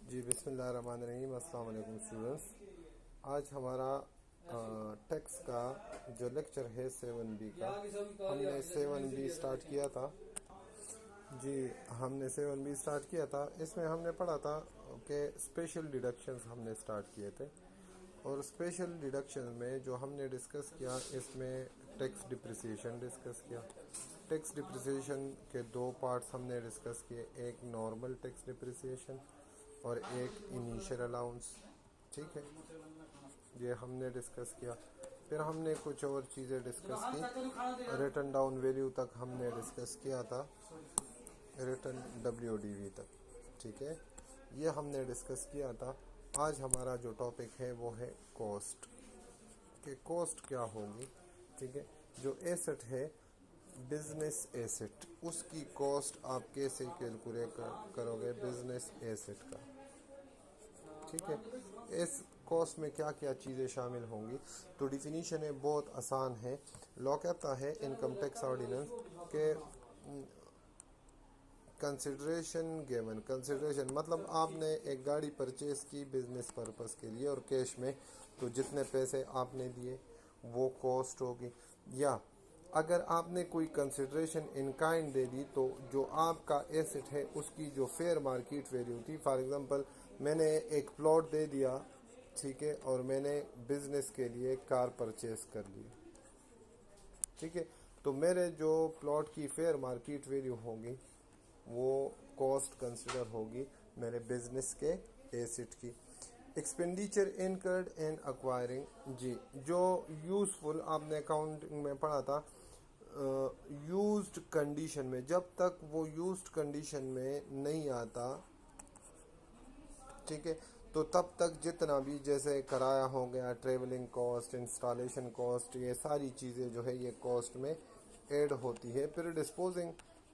जी बिस्मिल्लाहिर्रहमानिर्रहीम। अस्सलाम वालेकुम स्टूडेंट्स। आज हमारा टैक्स का जो लेक्चर है 7B का, हमने 7B स्टार्ट किया था। जी हमने 7B स्टार्ट किया था। इसमें हमने पढ़ा था कि स्पेशल डिडक्शंस हमने स्टार्ट किए थे, और स्पेशल डिडक्शन में जो हमने डिस्कस किया, इसमें टैक्स डिप्रिसिएशन डिस्कस किया। टैक्स डिप्रिसिएशन के दो पार्ट्स हमने डिस्कस किए, एक नॉर्मल टैक्स डिप्रिसिएशन और एक इनिशियल अलाउंस। ठीक है, ये हमने डिस्कस किया। फिर हमने कुछ और चीज़ें डिस्कस की, रिटर्न डाउन वैल्यू तक हमने डिस्कस किया था, रिटर्न WDV तक। ठीक है, ये हमने डिस्कस किया था। आज हमारा जो टॉपिक है वो है कॉस्ट, कि कॉस्ट क्या होगी। ठीक है, जो एसेट है बिजनेस एसेट, उसकी कॉस्ट आप कैसे कैलकुलेट करोगे बिजनेस एसेट का। ठीक है, इस कॉस्ट में क्या क्या चीज़ें शामिल होंगी। तो डिफिनीशन है बहुत आसान है। लॉ कहता है इनकम टैक्स ऑर्डिनेंस के कंसिडरेशन गिवन। कंसिडरेशन मतलब आपने एक गाड़ी परचेज की बिजनेस पर्पस के लिए और कैश में, तो जितने पैसे आपने दिए वो कॉस्ट होगी। या अगर आपने कोई कंसिडरेशन इन काइंड दे दी, तो जो आपका एसेट है उसकी जो फेयर मार्केट वैल्यू थी, फॉर एग्जांपल मैंने एक प्लॉट दे दिया, ठीक है, और मैंने बिजनेस के लिए कार परचेज कर ली। ठीक है, तो मेरे जो प्लॉट की फेयर मार्केट वैल्यू होगी वो कॉस्ट कंसिडर होगी मेरे बिजनेस के एसेट की। एक्सपेंडिचर इनकर्ड इन एक्वायरिंग, जी जो यूजफुल आपने अकाउंटिंग में पढ़ा था, यूज्ड कंडीशन में, जब तक वो यूज्ड कंडीशन में नहीं आता, ठीक है, तो तब तक जितना भी जैसे किराया हो गया, ट्रेवलिंग कॉस्ट, इंस्टॉलेशन कॉस्ट, ये सारी चीज़ें जो है ये कॉस्ट में ऐड होती है। फिर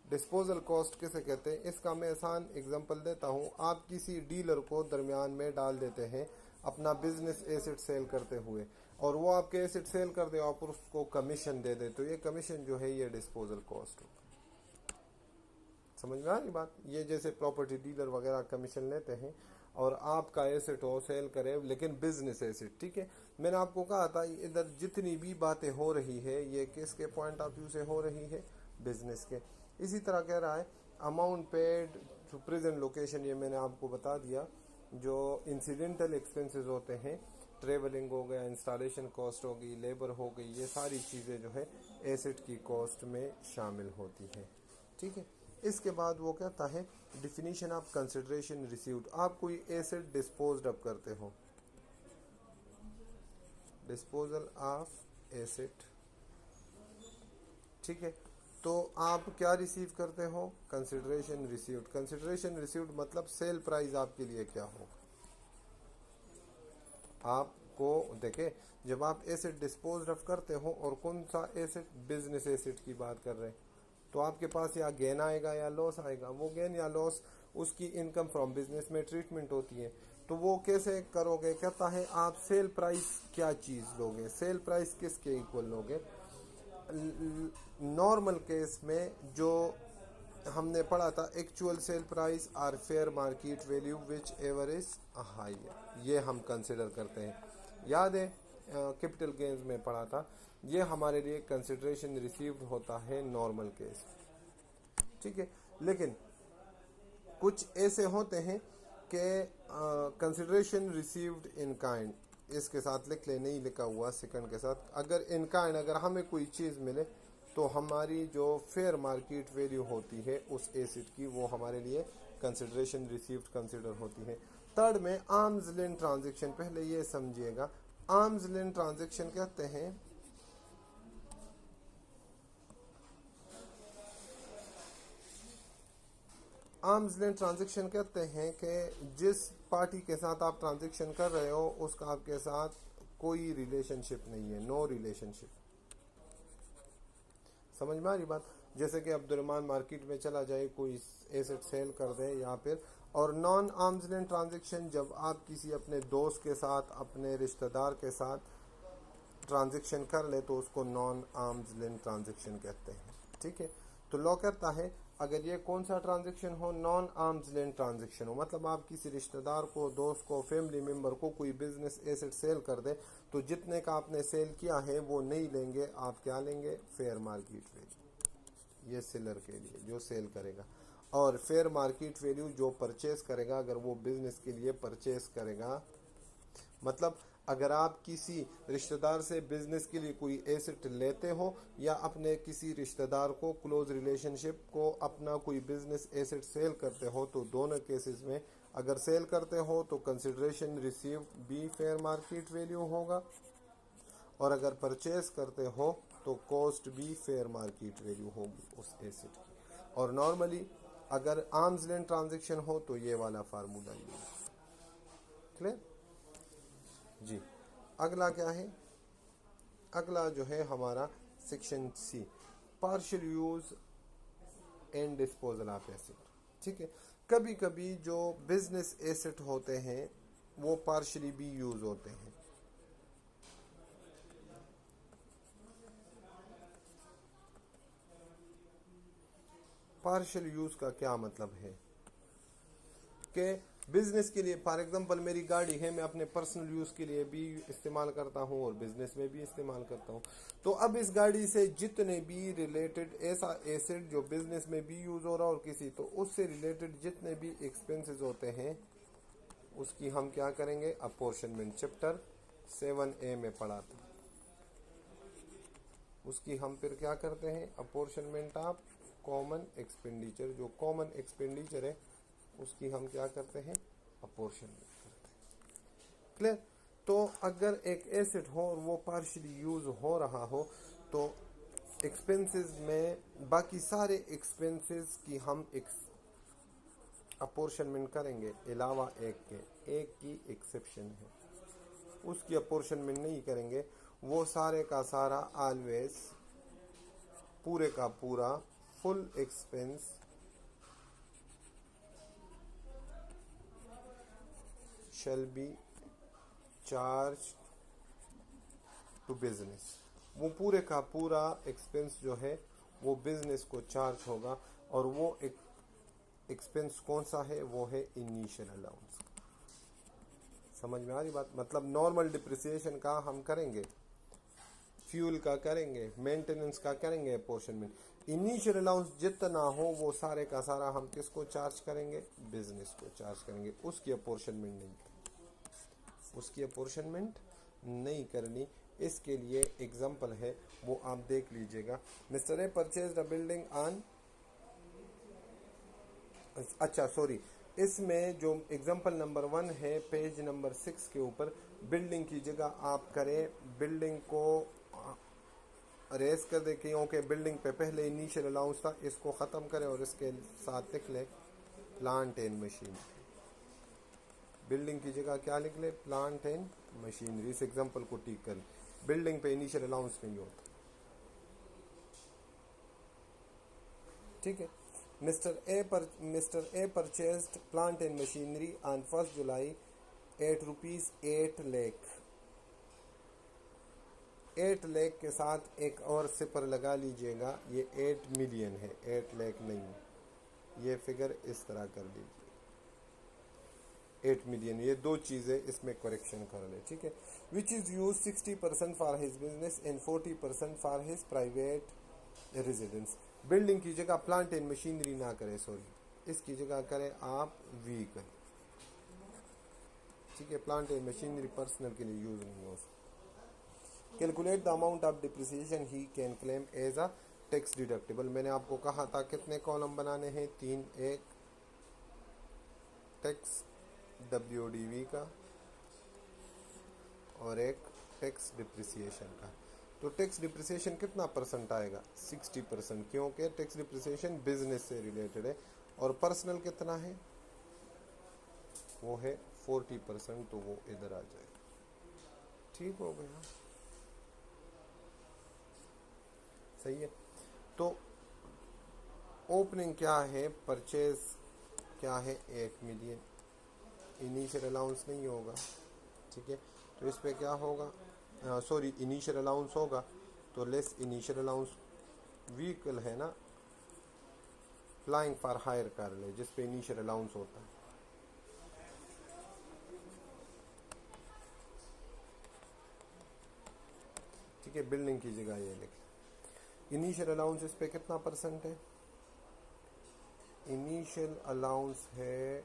डिस्पोजल कॉस्ट किसे कहते हैं, इसका मैं आसान एग्जांपल देता हूँ। आप किसी डीलर को दरमियान में डाल देते हैं अपना बिजनेस एसेट सेल करते हुए, और वो आपके एसेट सेल कर दे, आप उसको कमीशन दे दे, तो ये कमीशन जो है ये डिस्पोजल कॉस्ट होगा। समझ में आ रही बात। ये जैसे प्रॉपर्टी डीलर वगैरह कमीशन लेते हैं, और आपका एसेट हो सेल करे लेकिन बिजनेस एसेट। ठीक है, मैंने आपको कहा था इधर जितनी भी बातें हो रही है ये किसके पॉइंट ऑफ व्यू से हो रही है, बिजनेस के। इसी तरह कह रहा है amount paid to present location, ये मैंने आपको बता दिया। जो इंसिडेंटल एक्सपेंसेस होते हैं, ट्रेवलिंग हो गया, इंस्टॉलेशन कॉस्ट हो गई, लेबर हो गई, ये सारी चीज़ें जो है एसेट की कॉस्ट में शामिल होती हैं। ठीक है, इसके बाद वो कहता है डिफिनीशन ऑफ कंसिडरेशन रिसीव्ड। आप कोई एसेट डिस्पोज्ड अप करते हो, डिस्पोजल ऑफ एसेट, ठीक है, तो आप क्या रिसीव करते हो, कंसिडरेशन रिसीव्ड। कंसिडरेशन रिसीव्ड मतलब सेल प्राइस आपके लिए क्या हो। आपको देखे, जब आप एसेट डिस्पोज ऑफ करते हो, और कौन सा एसेट, बिजनेस एसेट की बात कर रहे हैं, तो आपके पास या गेन आएगा या लॉस आएगा। वो गेन या लॉस उसकी इनकम फ्रॉम बिजनेस में ट्रीटमेंट होती है। तो वो कैसे करोगे, कहता है आप सेल प्राइस क्या चीज़ लोगे, सेल प्राइस किसके इक्वल लोगे। नॉर्मल केस में जो हमने पढ़ा था, एक्चुअल सेल प्राइस और fair market value which ever is high, ये हम कंसिडर करते हैं। याद है कैपिटल गेन्स में पढ़ा था, ये हमारे लिए कंसिडरेशन रिसीव्ड होता है नॉर्मल केस। ठीक है, लेकिन कुछ ऐसे होते हैं कि कंसिडरेशन रिसीव्ड इन काइंड, इसके साथ लिख ले, नहीं लिखा हुआ सेकंड के साथ, अगर इन काइंड अगर हमें कोई चीज़ मिले, तो हमारी जो फेयर मार्केट वैल्यू होती है उस एसेट की, वो हमारे लिए कंसिडरेशन रिसीव्ड कंसिडर होती है। थर्ड में आर्म्स लेंथ ट्रांजेक्शन, पहले ये समझिएगा, आर्म्स लेंथ ट्रांजेक्शन कहते हैं आर्म्स लेंथ ट्रांजेक्शन कहते हैं कि जिस पार्टी के साथ आप ट्रांजेक्शन कर रहे हो उसका आपके साथ कोई रिलेशनशिप नहीं है, नो रिलेशनशिप। समझ में आ रही बात। जैसे कि अब्दुलरहमान मार्केट में चला जाए, कोई एसेट सेल कर दे या फिर, और नॉन आर्म्स लेंथ ट्रांजेक्शन जब आप किसी अपने दोस्त के साथ, अपने रिश्तेदार के साथ ट्रांजेक्शन कर ले, तो उसको नॉन आर्म्स लेंथ ट्रांजेक्शन कहते हैं। ठीक है, तो लॉ कहता है अगर ये कौन सा ट्रांजैक्शन हो, नॉन आर्म्स लेंथ ट्रांजैक्शन हो, मतलब आप किसी रिश्तेदार को, दोस्त को, फैमिली मेंबर को कोई बिजनेस एसेट सेल कर दे, तो जितने का आपने सेल किया है वो नहीं लेंगे, आप क्या लेंगे, फेयर मार्केट वैल्यू। ये सेलर के लिए जो सेल करेगा। और फेयर मार्केट वैल्यू जो परचेस करेगा, अगर वो बिजनेस के लिए परचेस करेगा, मतलब अगर आप किसी रिश्तेदार से बिजनेस के लिए कोई एसेट लेते हो या अपने किसी रिश्तेदार को, क्लोज रिलेशनशिप को अपना कोई बिजनेस एसेट सेल करते हो, तो दोनों केसेस में अगर सेल करते हो तो कंसिडरेशन रिसीव भी फेयर मार्केट वैल्यू होगा, और अगर परचेस करते हो तो कॉस्ट भी फेयर मार्केट वैल्यू होगी उस एसेट की। और नॉर्मली अगर आर्म्स लेंथ ट्रांजैक्शन हो तो ये वाला फार्मूला यूज। क्लियर जी। अगला क्या है, अगला जो है हमारा section C, partial use and disposal of asset. ठीक है, कभी कभी जो बिजनेस एसेट होते हैं वो पार्शियली भी यूज होते हैं। पार्शियल यूज का क्या मतलब है कि बिजनेस के लिए, फॉर एग्जांपल मेरी गाड़ी है, मैं अपने पर्सनल यूज के लिए भी इस्तेमाल करता हूं और बिजनेस में भी इस्तेमाल करता हूं। तो अब इस गाड़ी से जितने भी रिलेटेड ऐसा एसेट जो बिजनेस में भी यूज हो रहा और किसी, तो उससे रिलेटेड जितने भी एक्सपेंसेस होते हैं उसकी हम क्या करेंगे, अपोर्शनमेंट, चैप्टर 7A में पढ़ा था, उसकी हम फिर क्या करते हैं, अपोर्शनमेंट ऑफ कॉमन एक्सपेंडिचर। जो कॉमन एक्सपेंडिचर है उसकी हम क्या करते हैं, अपोर्शनमेंट करते हैं। क्लियर। तो अगर एक एसेट हो और वो पार्शियली यूज हो रहा हो तो एक्सपेंसेस में बाकी सारे एक्सपेंसेस की हम अपोर्शनमेंट करेंगे, अलावा एक के, एक की एक्सेप्शन है, उसकी अपोर्शनमेंट नहीं करेंगे। वो सारे का सारा ऑलवेज, पूरे का पूरा full expense shall be charge to business. वो पूरे का पूरा एक्सपेंस जो है वो बिजनेस को चार्ज होगा, और वो एक एक्सपेंस कौन सा है, वो है इनिशियल अलाउंस। समझ में आ रही बात, मतलब नॉर्मल डिप्रिसिएशन का हम करेंगे, फ्यूल का करेंगे, मेंटेनेंस का करेंगे अपोर्शनमेंट। इनिशियल अलाउंस जितना हो वो सारे का सारा हम किसको चार्ज करेंगे, बिजनेस को चार्ज करेंगे, उसकी अपोर्शनमेंट नहीं करनी, उसकी अपोर्शनमेंट नहीं करनी। इसके लिए एग्जांपल है वो आप देख लीजिएगा। Mister A purchase the building on, अच्छा सॉरी, इसमें जो एग्जांपल नंबर 1 है पेज नंबर 6 के ऊपर, बिल्डिंग की जगह आप करें, बिल्डिंग को रेस कर दे, क्योंकि बिल्डिंग पे पहले इनिशियल अलाउंस था, इसको ख़त्म करें और इसके साथ लिख ले प्लांट एंड मशीन। बिल्डिंग की जगह क्या लिख ले, प्लांट एंड मशीनरी। इस एग्जांपल को ठीक कर, बिल्डिंग पे इनिशियल अलाउंस नहीं होता। ठीक है। Mister A purchased plant and machinery on 1 July at rupees 8 lakh. 8 lakh के साथ एक और सिपर लगा लीजिएगा, ये 8 मिलियन है, 8 लाख नहीं। ये फिगर इस तरह कर लीजिए, 8 मिलियन, ये दो चीज़ें इसमें करेक्शन कर ले। ठीक है। Which is use 60% for his business and 40% for his private residence. Building की जगह प्लांट एंड मशीनरी ना करें, सॉरी, इसकी जगह करें आप व्हीकल। ठीक है, प्लांट एंड मशीनरी पर्सनल के लिए यूज नहीं हो सकता। Calculate the amount of depreciation he can claim as a tax deductible. मैंने आपको कहा था कितने कॉलम बनाने हैं, 3, एक टैक्स WDV का और एक टैक्स डिप्रिसिएशन का। तो टैक्स डिप्रिसिएशन कितना परसेंट आएगा, 60%, क्योंकि टैक्स डिप्रिसिएशन बिजनेस से रिलेटेड है। और पर्सनल कितना है, वो है 40%, तो वो इधर आ जाएगा। ठीक हो गया, सही है। तो ओपनिंग क्या है, परचेज क्या है, 8 मिलियन, इनिशियल अलाउंस नहीं होगा। ठीक है, तो इस पे क्या होगा, सॉरी, इनिशियल अलाउंस होगा तो लेस इनिशियल अलाउंस, व्हीकल है ना, फ्लाइंग फॉर हायर कर ले, जिसपे इनिशियल अलाउंस होता है। ठीक है, बिल्डिंग की जगह ये लिखे। इनिशियल अलाउंस इस पे कितना परसेंट है? इनिशियल अलाउंस है,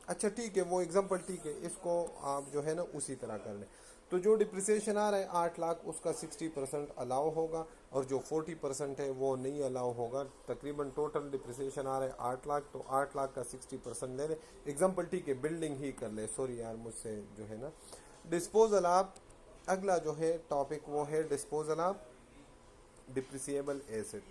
अच्छा ठीक है, वो एग्जांपल ठीक है, इसको आप जो है ना उसी तरह कर लें। तो जो डिप्रिसिएशन आ रहा है 8 लाख, उसका 60% अलाउ होगा, और जो 40% है वो नहीं अलाउ होगा। तकरीबन टोटल डिप्रिसिएशन आ रहा है 8 लाख, तो 8 लाख का 60% ले लें। एग्जांपल ठीक है, बिल्डिंग ही कर ले, सॉरी यार मुझसे जो है ना। डिस्पोजल ऑफ, अगला जो है टॉपिक वो है disposal of depreciable asset.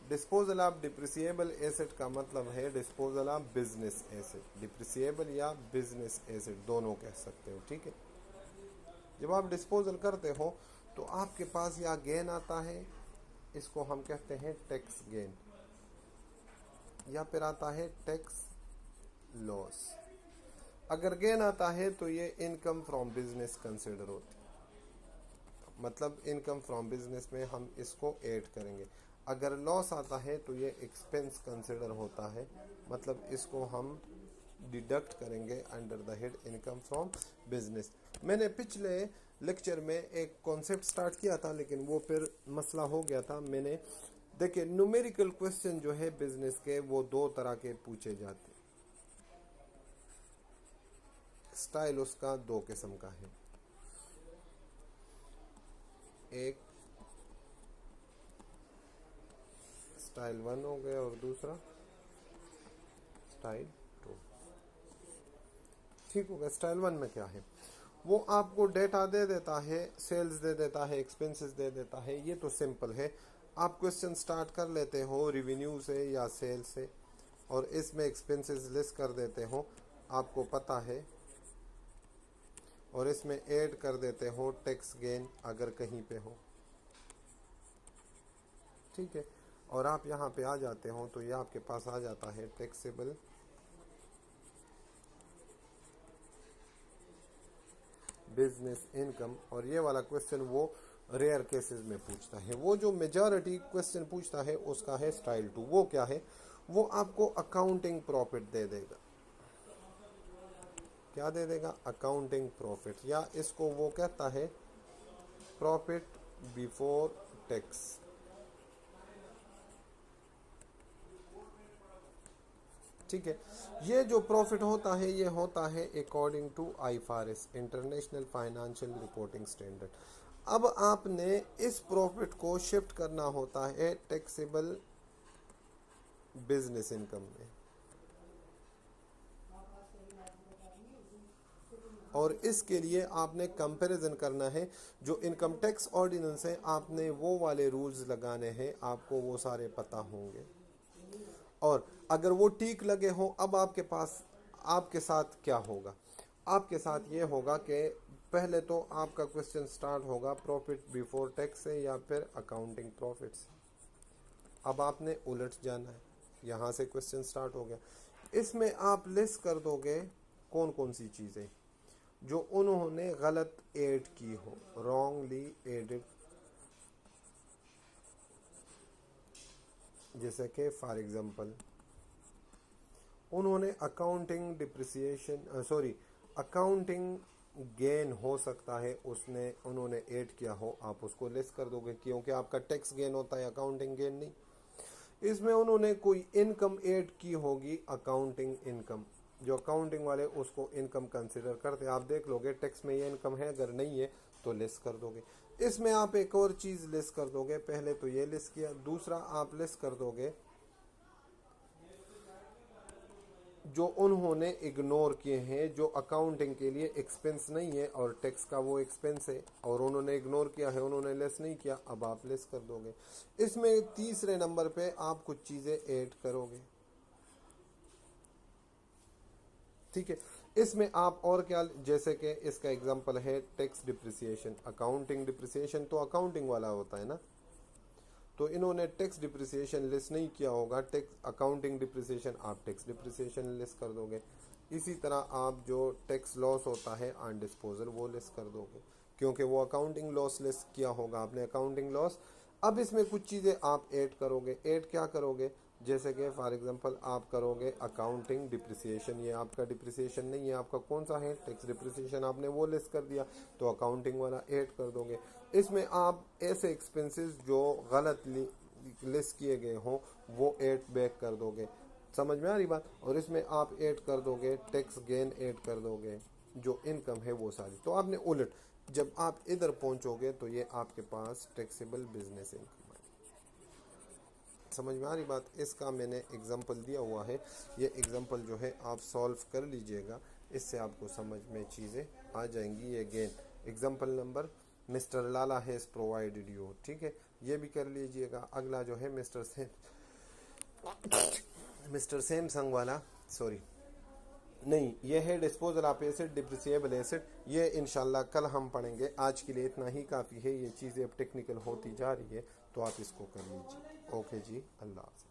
Disposal of depreciable asset का मतलब है disposal of business asset. Depreciable या बिजनेस एसेट दोनों कह सकते हो, ठीक है। जब आप डिस्पोजल करते हो तो आपके पास या गेन आता है, इसको हम कहते हैं टैक्स गेन, या फिर आता है टैक्स लॉस। अगर गेन आता है तो ये इनकम फ्रॉम बिजनेस कंसिडर होती है, मतलब इनकम फ्रॉम बिजनेस में हम इसको ऐड करेंगे। अगर लॉस आता है तो ये एक्सपेंस कंसिडर होता है, मतलब इसको हम डिडक्ट करेंगे under the head income from business. मैंने पिछले लेक्चर में एक कॉन्सेप्ट स्टार्ट किया था, लेकिन वो फिर मसला हो गया था। मैंने देखिए, न्यूमेरिकल क्वेश्चन जो है बिजनेस के वो दो तरह के पूछे जाते हैं। स्टाइल उसका दो किस्म का है, एक स्टाइल 1 हो गया और दूसरा स्टाइल 2। ठीक हो गया। स्टाइल 1 में क्या है, वो आपको डेटा दे देता है, सेल्स दे देता है, एक्सपेंसेस दे देता है। ये तो सिंपल है, आप क्वेश्चन स्टार्ट कर लेते हो रिवेन्यू से या सेल से, और इसमें एक्सपेंसेस लिस्ट कर देते हो, आपको पता है, और इसमें ऐड कर देते हो टैक्स गेन अगर कहीं पे हो, ठीक है। और आप यहाँ पे आ जाते हो तो ये आपके पास आ जाता है टैक्सेबल बिजनेस इनकम। और ये वाला क्वेश्चन वो रेयर केसेस में पूछता है। वो जो मेजॉरिटी क्वेश्चन पूछता है उसका है स्टाइल 2। वो क्या है, वो आपको अकाउंटिंग प्रॉफिट दे देगा। क्या दे देगा? अकाउंटिंग प्रॉफिट, या इसको वो कहता है प्रॉफिट बिफोर टैक्स। ठीक है, ये जो प्रॉफिट होता है ये होता है according to IFRS, international financial reporting standard. अब आपने इस प्रॉफिट को शिफ्ट करना होता है टैक्सेबल बिजनेस इनकम में, और इसके लिए आपने कंपैरिजन करना है। जो इनकम टैक्स ऑर्डिनेंस है, आपने वो वाले रूल्स लगाने हैं, आपको वो सारे पता होंगे। और अगर वो ठीक लगे हो, अब आपके पास, आपके साथ क्या होगा? आपके साथ ये होगा कि पहले तो आपका क्वेश्चन स्टार्ट होगा प्रॉफिट बिफोर टैक्स से या फिर अकाउंटिंग प्रॉफिट से। अब आपने उलट जाना है, यहाँ से क्वेश्चन स्टार्ट हो गया। इसमें आप लिस्ट कर दोगे कौन कौन सी चीज़ें जो उन्होंने गलत ऐड की हो, रॉन्गली एडेड। जैसे कि फॉर एग्जांपल उन्होंने accounting depreciation, sorry accounting gain हो सकता है, उसने उन्होंने ऐड किया हो, आप उसको लेस कर दोगे, क्योंकि आपका टैक्स गेन होता है, अकाउंटिंग गेन नहीं। इसमें उन्होंने कोई इनकम ऐड की होगी, अकाउंटिंग इनकम, जो अकाउंटिंग वाले उसको इनकम कंसिडर करते हैं। आप देख लोगे टैक्स में ये इनकम है, अगर नहीं है तो लेस कर दोगे। इसमें आप एक और चीज़ लेस कर दोगे, पहले तो ये लेस किया, दूसरा आप लेस कर दोगे जो उन्होंने इग्नोर किए हैं, जो अकाउंटिंग के लिए एक्सपेंस नहीं है और टैक्स का वो एक्सपेंस है, और उन्होंने इग्नोर किया है, उन्होंने लेस नहीं किया, अब आप लेस कर दोगे। इसमें तीसरे नंबर पे आप कुछ चीज़ें ऐड करोगे, ठीक है। इसमें आप और क्या, जैसे कि इसका एग्जांपल है टैक्स डिप्रिसिएशन। अकाउंटिंग डिप्रिसिएशन तो अकाउंटिंग वाला होता है ना, तो इन्होंने टैक्स डिप्रिसिएशन लेस नहीं किया होगा, टैक्स अकाउंटिंग डिप्रिसिएशन, आप टैक्स डिप्रिसिएशन लेस कर दोगे। इसी तरह आप जो टैक्स लॉस होता है ऑन डिस्पोजल वो लेस कर दोगे, क्योंकि वो अकाउंटिंग लॉस लेस किया होगा आपने। अकाउंटिंग लॉस अब इसमें कुछ चीज़ें आप ऐड करोगे। ऐड क्या करोगे? जैसे कि फॉर एग्जांपल आप करोगे अकाउंटिंग डिप्रिसिएशन। ये आपका डिप्रिसिएशन नहीं है, आपका कौन सा है? Tax depreciation. आपने वो लेस कर दिया तो अकाउंटिंग वाला ऐड कर दोगे। इसमें आप ऐसे एक्सपेंसेस जो गलत लेस किए गए हों वो ऐड बैक कर दोगे। समझ में आ रही बात? और इसमें आप ऐड कर दोगे टैक्स गेन, ऐड कर दोगे जो इनकम है वो सारी। तो आपने उलट, जब आप इधर पहुंचोगे तो ये आपके पास टैक्सेबल बिजनेस इनकम है। समझ में आ रही बात? इसका मैंने एग्जांपल दिया हुआ है, ये एग्जांपल जो है आप सॉल्व कर लीजिएगा, इससे आपको समझ में चीज़ें आ जाएंगी। ये gain example number mister Lala has provided you, ठीक है, ये भी कर लीजिएगा। अगला जो है मिस्टर सैमसंग वाला, सॉरी नहीं, ये है disposal of asset, depreciable asset. ये इंशाल्लाह कल हम पढ़ेंगे। आज के लिए इतना ही काफ़ी है। ये चीज़ें अब टेक्निकल होती जा रही है तो आप इसको कर लीजिए। ओके जी, अल्लाह हाफ़िज़।